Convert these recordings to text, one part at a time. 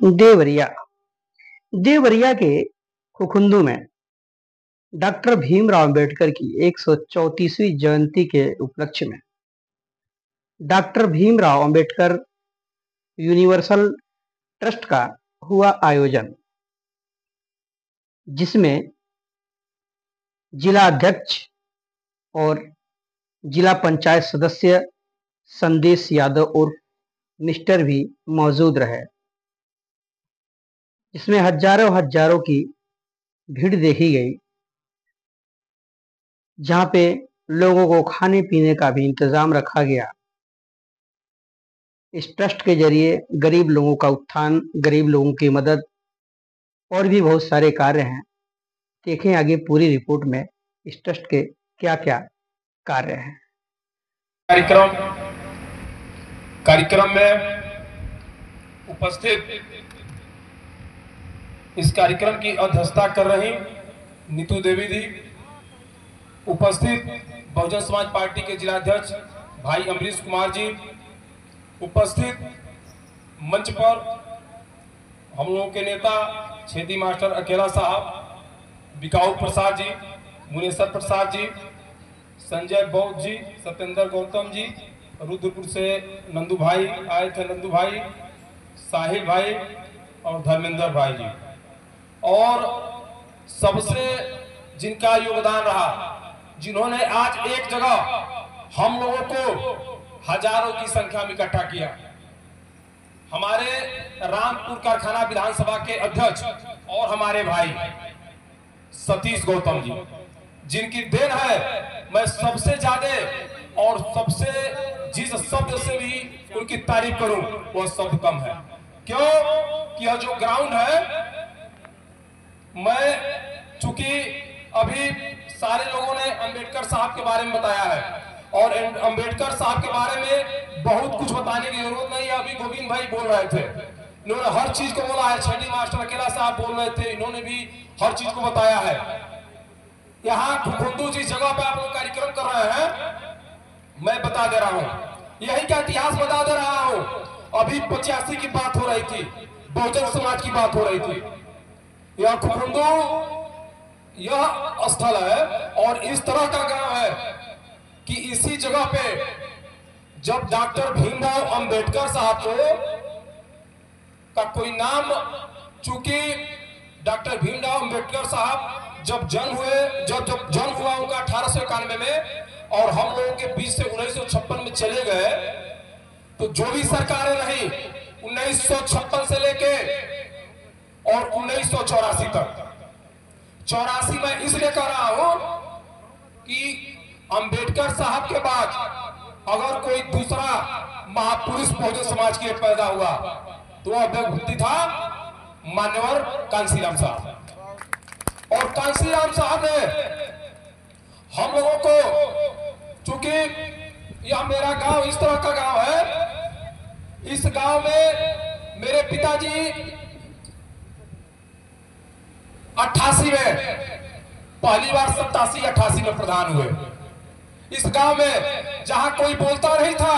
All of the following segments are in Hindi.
देवरिया देवरिया के खुखुंदू में डॉक्टर भीमराव अंबेडकर की 134वीं जयंती के उपलक्ष्य में doctor Bhimrao Ambedkar universal trust का हुआ आयोजन, जिसमें जिला अध्यक्ष और जिला पंचायत सदस्य संदेश यादव और मिस्टर भी मौजूद रहे। इसमें हजारों की भीड़ देखी गई, जहां पे लोगों को खाने पीने का भी इंतजाम रखा गया। इस ट्रस्ट के जरिए गरीब लोगों का उत्थान, गरीब लोगों की मदद और भी बहुत सारे कार्य हैं। देखें आगे पूरी रिपोर्ट में इस ट्रस्ट के क्या क्या कार्य हैं। कार्यक्रम में उपस्थित इस कार्यक्रम की अध्यक्षता कर रही नीतू देवी जी, उपस्थित बहुजन समाज पार्टी के जिला अध्यक्ष भाई अमरीश कुमार जी, उपस्थित मंच पर हम लोगों के नेता छेदी मास्टर अकेला साहब, बिकाऊ प्रसाद जी, मुनेश्वर प्रसाद जी, संजय बौद्ध जी, सत्येंद्र गौतम जी, रुद्रपुर से नंदू भाई आए थे, नंदू भाई, साहिल भाई और धर्मेंद्र भाई जी, और सबसे जिनका योगदान रहा, जिन्होंने आज एक जगह हम लोगों को हजारों की संख्या में इकट्ठा किया। हमारे रामपुर कारखाना विधानसभा के अध्यक्ष और हमारे भाई सतीश गौतम जी, जिनकी देन है मैं सबसे ज्यादा और सबसे जिस शब्द से भी उनकी तारीफ करूं वह शब्द कम है। क्यों कि यह जो ग्राउंड है, मैं चूंकि अभी सारे लोगों ने अंबेडकर साहब के बारे में बताया है और अंबेडकर साहब के बारे में बहुत कुछ बताने की जरूरत नहीं है। अभी गोविंद भाई बोल रहे थे, इन्होंने हर चीज को बोला है। छेदी मास्टर अकेला साहब बोल रहे थे, इन्होंने भी हर चीज को बताया है। यहाँ खुखुंदू जिस जगह पे आप लोग कार्यक्रम कर रहे हैं, मैं बता दे रहा हूँ, यही का इतिहास बता दे रहा हूँ। अभी 85 की बात हो रही थी, बहुजन समाज की बात हो रही थी। यह खुखुंदू यह स्थल है और इस तरह का गांव है कि इसी जगह पे जब डॉक्टर भीमराव अंबेडकर साहब का कोई नाम, चूंकि डॉक्टर भीमराव अंबेडकर साहब जब जन्म हुआ उनका 1891 में और हम लोगों के बीच से 1956 में चले गए, तो जो भी सरकारें रही 1956 से लेके और 1984 तक, 84 में इसलिए कह रहा हूं कि अंबेडकर साहब के बाद अगर कोई दूसरा महापुरुष बहुजन समाज के पैदा हुआ तो वह व्यक्ति था मान्यवर कांशीराम साहब। और कांशीराम साहब ने हम लोगों को, चूंकि यह मेरा गांव इस तरह का गांव है, इस गांव में मेरे पिताजी 88 में पहली बार 87-88 में प्रधान हुए। इस गांव में जहां कोई बोलता नहीं था,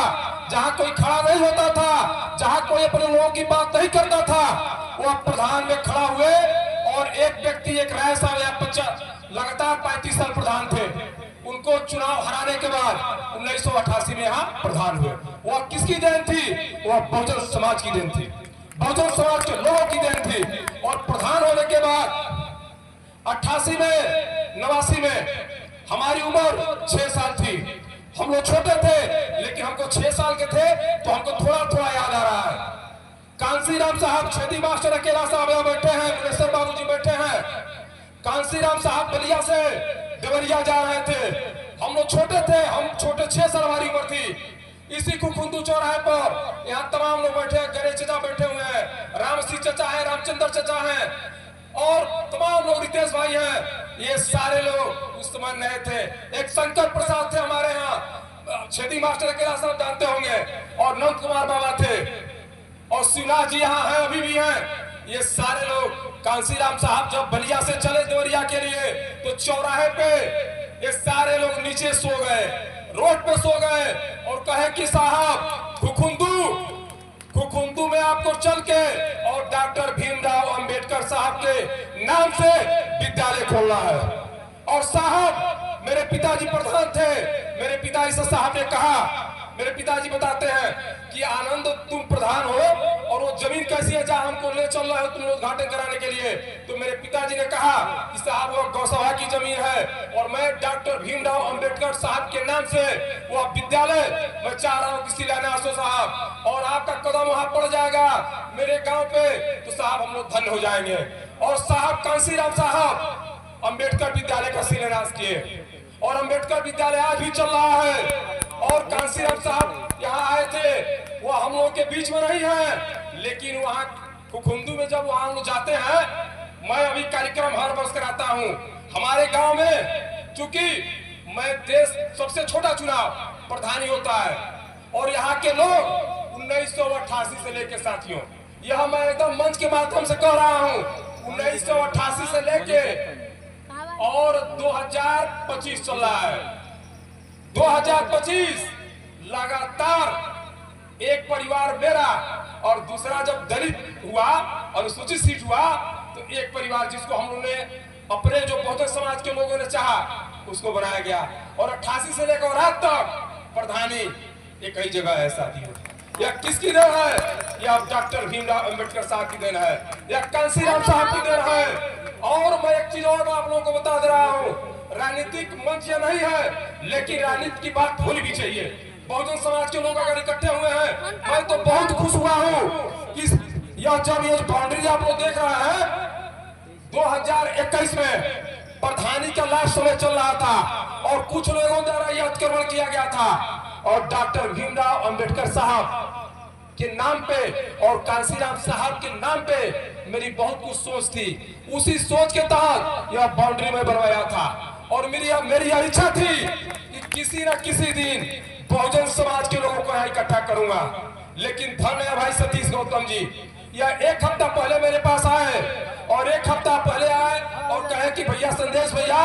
जहां कोई खड़ा नहीं होता था, जहां कोई अपने लोगों की बात नहीं करता था, वह प्रधान में खड़ा हुए और एक व्यक्ति, एक राय साहब लगातार 35 साल प्रधान थे। उनको चुनाव हराने के बाद 1988 में यहाँ प्रधान हुए। वह किसकी देन थी? वह बहुजन समाज की देन थी, बहुजन समाज के लोगों की देन थी। और प्रधान होने के बाद 88 में 89 में हमारी उम्र 6 साल थी। हम लोग छोटे थे, लेकिन हमको 6 साल के थे तो हमको थोड़ा थोड़ा याद आ रहा है। कांशीराम साहब, छेदी मास्टर अकेला साहब यहाँ बैठे हैं, मुनेश्वर बाबू जी बैठे हैं। कांशीराम साहब बलिया से देवरिया जा रहे थे, हम लोग छोटे थे, हम छोटे 6 साल हमारी उम्र थी। इसी खुखुंदू चौराहे पर यहाँ तमाम लोग बैठे हैं, गणेश चचा बैठे हुए हैं, राम सिंह चचा है, रामचंद्र चचा है और तमाम लोग, रितेश भाई हैं। ये सारे लोग उस समय नए थे। एक शंकर प्रसाद थे हमारे यहाँ, छेदी मास्टर अकेला साहब जानते होंगे, और नंद कुमार बाबा थे, और शिवनाथ जी यहाँ हैं, अभी भी हैं। ये सारे लोग, कांशीराम साहब जब बलिया से चले देवरिया के लिए तो चौराहे पे ये सारे लोग नीचे सो गए, रोड पे सो गए और कहे कि साहब खुखुंदू में आपको चल के और डॉक्टर से विद्यालय खोलना है। और साहब मेरे पिताजी प्रधान थे, मेरे पिताजी से साहब ने कहा, मेरे पिताजी बताते हैं कि आनंद तुम प्रधान हो और वो जमीन कैसी है जहां हमको ले चल रहे हो तुम उद्घाटन कराने के लिए। तो मेरे पिताजी ने कहा कि साहब वो गौसभा की जमीन है और मैं डॉक्टर भीमराव अंबेडकर साहब के नाम से वो विद्यालय मैं चाह रहा हूँ कि शिलान्यास हो साहब, और आपका कदम वहां पड़ जाएगा मेरे गाँव पे तो साहब हम लोग धन्य हो जाएंगे। और साहब कांसीराम साहब अंबेडकर विद्यालय का शिलान्यास किए और अंबेडकर विद्यालय आज भी चल रहा है। और कांसीराम साहब यहाँ आए थे, वो हम लोग के बीच में नहीं है, लेकिन वहाँ खुखुंदू में जब वहाँ लोग जाते हैं, मैं अभी कार्यक्रम हर वर्ष कराता हूँ हमारे गांव में, चूंकि मैं देश सबसे छोटा चुनाव प्रधानी होता है और यहाँ के लोग 1988 से लेके साथियों, यह मैं एकदम मंच के माध्यम से कह रहा हूँ, 1988 से लेके और 2025 चल रहा है। 2025 लगातार एक परिवार मेरा और दूसरा जब दलित हुआ अनुसूचित सीट हुआ तो एक परिवार जिसको हम लोगों ने अपने जो बहुजन समाज के लोगों ने चाहा उसको बनाया गया। और 88 से लेकर आज तक प्रधानी एक ही जगह है साथियों। यह किसकी देन है? यह डॉक्टर भीमराव अंबेडकर साहब की देन है, यह कांसीराम साहब की देन है। और मैं एक चीज और आप लोगों को बता दे रहा हूँ, राजनीतिक मंच यह नहीं है, लेकिन राजनीति की बात होनी भी चाहिए। बहुजन समाज के लोग अगर इकट्ठे हुए हैं, मैं तो बहुत खुश हुआ हूँ कि यह जब ये बाउंड्री आप लोग देख रहे हैं 2021 में प्रधानी का लास्ट समय चल रहा था और कुछ लोगों द्वारा यह अतिक्रमण किया गया था और डॉक्टर भीमराव अंबेडकर साहब के नाम पे और कांसीराम साहब के नाम पे मेरी बहुत कुछ सोच थी, उसी सोच के तहत यह बाउंड्री में बनवाया था। और मेरी यह इच्छा थी कि किसी न किसी दिन बहुजन समाज के लोगों को यहाँ इकट्ठा करूंगा। लेकिन धन्य है भाई सतीश गौतम जी, यह एक हफ्ता पहले मेरे पास आए और एक हफ्ता पहले आए और कहे कि भैया संदेश भैया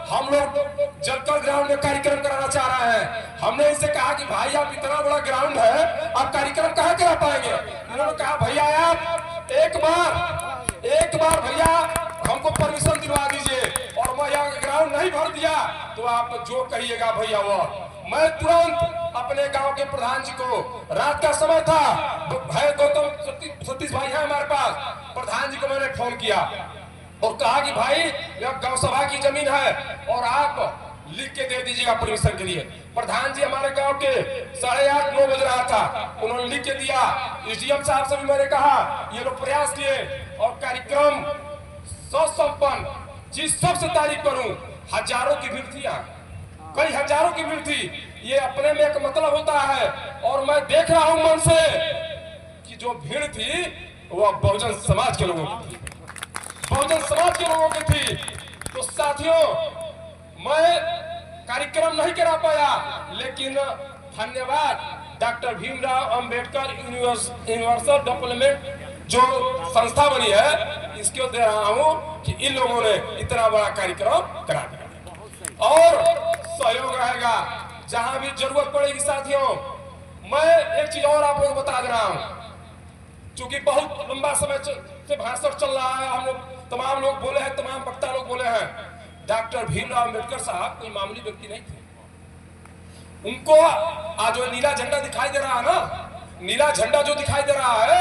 हम लोग जलकर ग्राउंड में कार्यक्रम कराना चाह रहे हैं। हमने इनसे कहा कि भाई आप इतना बड़ा ग्राउंड है आप कार्यक्रम कहाँ करा पाएंगे? उन्होंने कहा भैया आप एक बार भैया हमको परमिशन दिलवा दीजिए और मैं यहाँ ग्राउंड नहीं भर दिया तो आप जो कहिएगा भैया वो। मैं तुरंत अपने गांव के प्रधान जी को, रात का समय था, भाई गौतम सतीश भाई है हमारे पास, प्रधान जी को मैंने फोन किया और कहा कि भाई यह गौ सभा की जमीन है और आप लिख के दे दीजिएगा परमिशन के लिए। प्रधान जी हमारे गांव के 8:30-9 बज रहा था, उन्होंने लिख के दिया। एसडीएम साहब से भी मैंने कहा, ये लोग प्रयास किए और कार्यक्रम सुसंपन्न। जिस सबसे तारीफ करूं, हजारों की भीड़ थी, कई हजारों की भीड़ थी। ये अपने में एक मतलब होता है और मैं देख रहा हूं मन से कि जो भीड़ थी वह बहुजन समाज के लोगों की थी, बहुजन समाज के लोगों की थी। तो साथियों मैं कार्यक्रम नहीं करा पाया, लेकिन धन्यवाद doctor Bhimrao Ambedkar universal development जो संस्था बनी है इसको दे रहा हूं कि इन लोगों ने इतना बड़ा कार्यक्रम करा दिया और सहयोग रहेगा जहां भी जरूरत पड़ेगी। साथियों मैं एक चीज और आप लोगों को बता दे रहा हूं, चूंकि बहुत लंबा समय से भाषण चल रहा है, हम लोग तमाम लोग बोले हैं, तमाम वक्ता लोग बोले हैं, डॉक्टर भीमराव अंबेडकर साहब कोई मामूली व्यक्ति नहीं थे। उनको आज जो नीला झंडा दिखाई दे रहा है ना, नीला झंडा जो दिखाई दे रहा है,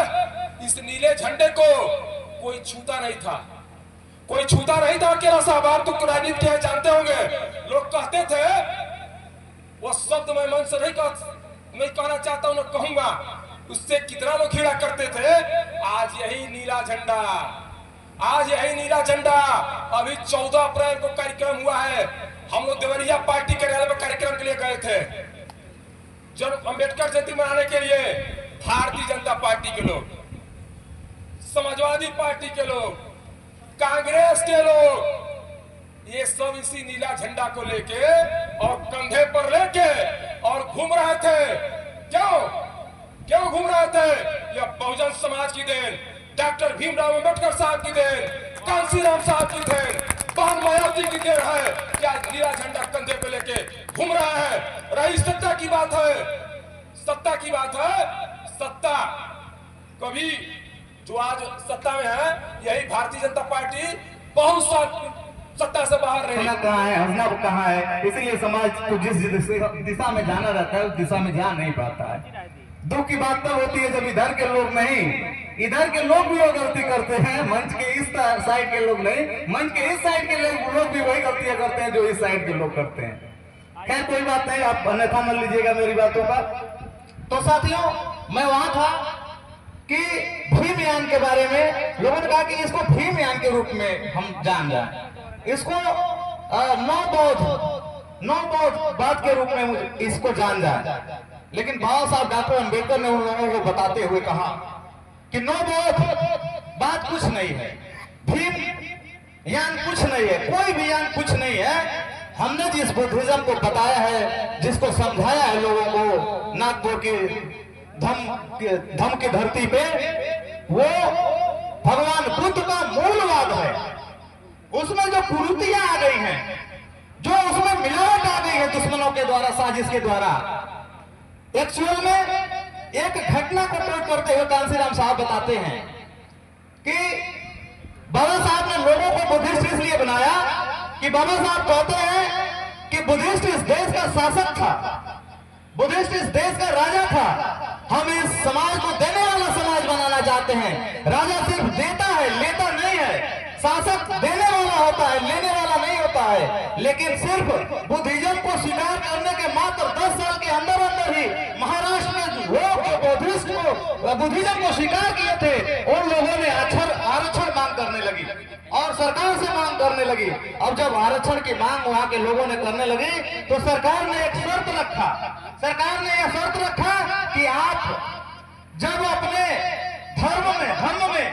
इस नीले झंडे को कोई छूता नहीं था, कोई छूता नहीं था। अकेला साहब आप तो राजनीति के जानते होंगे, लोग कहते थे, वो शब्द मैं मन से नहीं कहना चाहता हूं, कहूंगा, उससे कितना लोग घृणा करते थे। आज यही नीला झंडा, आज यही नीला झंडा, अभी 14 अप्रैल को कार्यक्रम हुआ है, हम लोग देवरिया पार्टी कार्यालय में कार्यक्रम के लिए गए थे, जब अंबेडकर जयंती मनाने के लिए भारतीय जनता पार्टी के लोग, समाजवादी पार्टी के लोग, कांग्रेस के लोग, ये सब इसी नीला झंडा को लेके और कंधे पर लेके और घूम रहे थे। क्यों घूम रहे थे? यह बहुजन समाज की देन, डॉक्टर भीमराव अंबेडकर साहब की देन, कांसीराम साहब की देन, बहन मायावती की देन है। क्या नीला झंडा कंधे पे लेके घूम रहा है? रही सत्ता की बात है, सत्ता की बात है। सत्ता कभी जो आज सत्ता में है, यही भारतीय जनता पार्टी बहुत सत्ता से बाहर रहे। कहाँ है, हंसना कहाँ है, इसीलिए समाज को जिस दिशा में जाना रहता है उस दिशा में जा नहीं पाता है। दुख की बात तब होती है जब इधर के लोग नहीं, इधर के लोग भी वो गलती करते हैं, मंच के इस साइड के लोग नहीं, मंच के इस साइड के लोग भी वही गलतियां करते हैं जो इस साइड के लोग करते हैं। खैर कोई बात नहीं, आप अन्यथा मान लीजिएगा मेरी बातों का। तो साथियों, मैं वहां था कि भीमयान के बारे में लोगों ने कहा कि इसको भीमयान के रूप में हम जान जाए, इसको नवबौद्ध बात के रूप में इसको जान जाए। लेकिन बाबा साहब डॉक्टर अंबेडकर ने उन लोगों को बताते हुए कहा कि नवबौद्ध बात कुछ नहीं है, भीम यान कुछ नहीं है, कोई भी यान कुछ नहीं है। हमने जिस बुद्धिज्म को बताया है, जिसको समझाया है लोगों को नागपुर की धम की धरती पे, वो भगवान बुद्ध का मूलवाद है। उसमें जो कुरीतियां आ गई हैं, जो उसमें मिलावट आ गई है दुश्मनों के द्वारा, साजिश के द्वारा, एक्चुअल में एक घटना को कोट करते हुए कांसीराम साहब बताते हैं कि बाबा साहब ने लोगों को बुद्धिस्ट इसलिए बनाया कि बाबा साहब कहते हैं कि बुद्धिस्ट इस देश का शासक था, बुद्धिस्ट इस देश का राजा था। हम इस समाज को देने वाला समाज बनाना चाहते हैं। राजा सिर्फ देता है, लेता नहीं है। शासक देने वाला होता है, लेने वाला नहीं होता है। लेकिन सिर्फ बुद्धिज्म को स्वीकार करने के मात्र 10 साल के अंदर अंदर ही महाराष्ट्र में लोग जो बुद्धिज्म को स्वीकार किए थे, उन लोगों ने आरक्षण मांग करने लगी और सरकार से मांग करने लगी। अब जब आरक्षण की मांग वहां के लोगों ने करने लगी तो सरकार ने एक शर्त रखा, सरकार ने यह शर्त रखा कि आप जब अपने धर्म में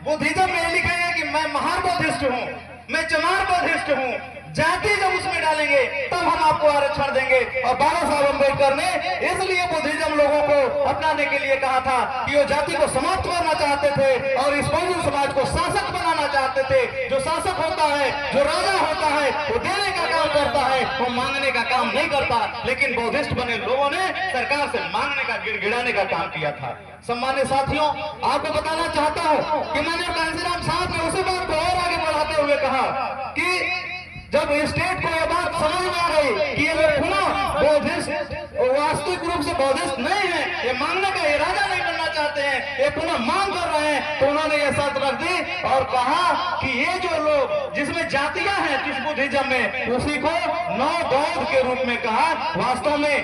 बुद्धिज्म में लिखेंगे कि मैं महार बुद्धिस्ट हूँ, मैं चमार बुद्धिस्ट हूँ, जाति जब उसमें डालेंगे तब हम आपको आरक्षण देंगे। और बाबा साहब अम्बेडकर ने इसलिए बुद्धिज्म लोगों को अपनाने के लिए कहा था कि वो जाति को समाप्त करना चाहते थे और इस बहुजन समाज को शासक बनाना चाहते थे। जो शासक होता है, जो राजा होता है, वो देने का काम करता है, वो मांगने का काम नहीं करता। लेकिन बुद्धिस्ट बने लोगों ने सरकार से मांगने का, गिड़गिड़ाने का काम किया था। सम्मानित साथियों, आपको बताना चाहता हूं कि मैंने कांसीराम साहब ने उसी बात को और आगे बढ़ाते हुए कहा कि जब स्टेट को यह बात समझ में आ गई कि ये लोग पुनः बौद्धिस्ट वास्तविक रूप से बौद्धिस्ट नहीं है, ये मांगने का इरादा नहीं करना चाहते हैं, ये पुनः मांग कर रहे हैं, तो उन्होंने ये शर्त रख दी और कहा कि ये जो लोग जिसमें जातियां हैं जिस बुद्धिज्म में, उसी को नवबौद्ध के रूप में कहा। वास्तव में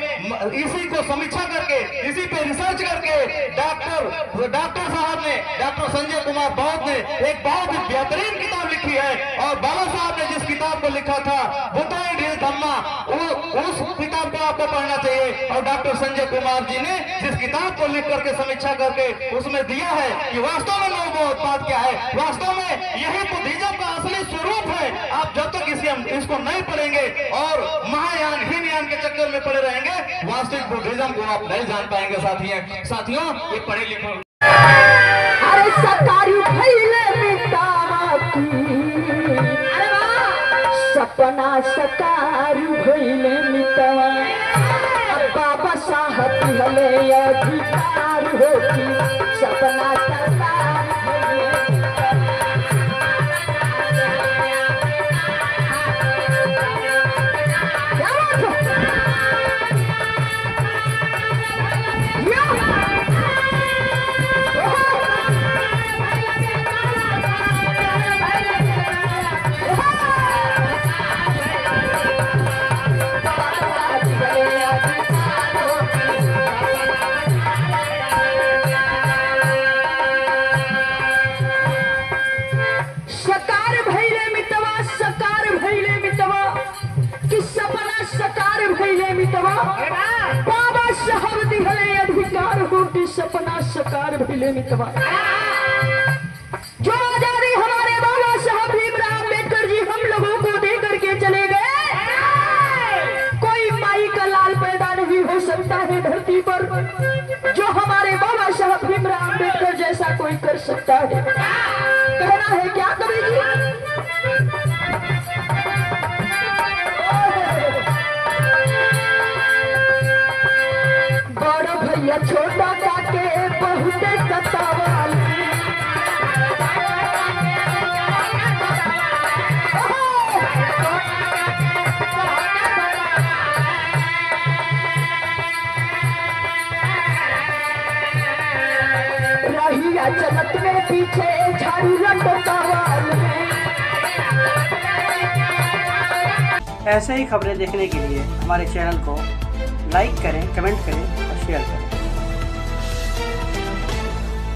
इसी को समीक्षा करके, इसी पे रिसर्च करके डॉक्टर साहब ने, डॉक्टर संजय कुमार बौद्ध ने एक बहुत ही बेहतरीन किताब लिखी है। और बाबा साहब ने जिस किताब को लिखा था बुद्ध एंड हिज धम्मा, उस किताब को आपको पढ़ना चाहिए। और डॉक्टर संजय कुमार जी ने जिस किताब को लिख करके समीक्षा करके उसमें दिया है कि वास्तव में नवबौद्धवाद क्या है, वास्तव में यही बुद्धिज्म का असली स्वरूप है। आप जब तक इसको नहीं पढ़ेंगे और महायान हीनयान के चक्कर में पड़े रहेंगे, वास्तविक बुद्धिज्म को आप नहीं जान पाएंगे। साथियों, ये पढ़े लिखे अरे सरकारी सपना सकार भइले मितवा, बाबा साहब हले अधिकार होती, सपना सकार भइले बाबा साहब दिहले अधिकार होती, सपना साकार भइले मितवा। जो आजादी हमारे बाबा साहब भीमराव अम्बेडकर जी हम लोगों को दे करके चले गए, कोई माई का लाल पैदा नहीं हो सकता है धरती पर जो हमारे बाबा साहब भीमराव अम्बेडकर जैसा कोई कर सकता है। कहना है क्या कवि जी? भैया छोटा काके बहुते सतावाली, गोलियां चलत में पीछे झाड़ू लटकावाल में। ऐसे ही खबरें देखने के लिए हमारे चैनल को लाइक करें, कमेंट करें और शेयर करें।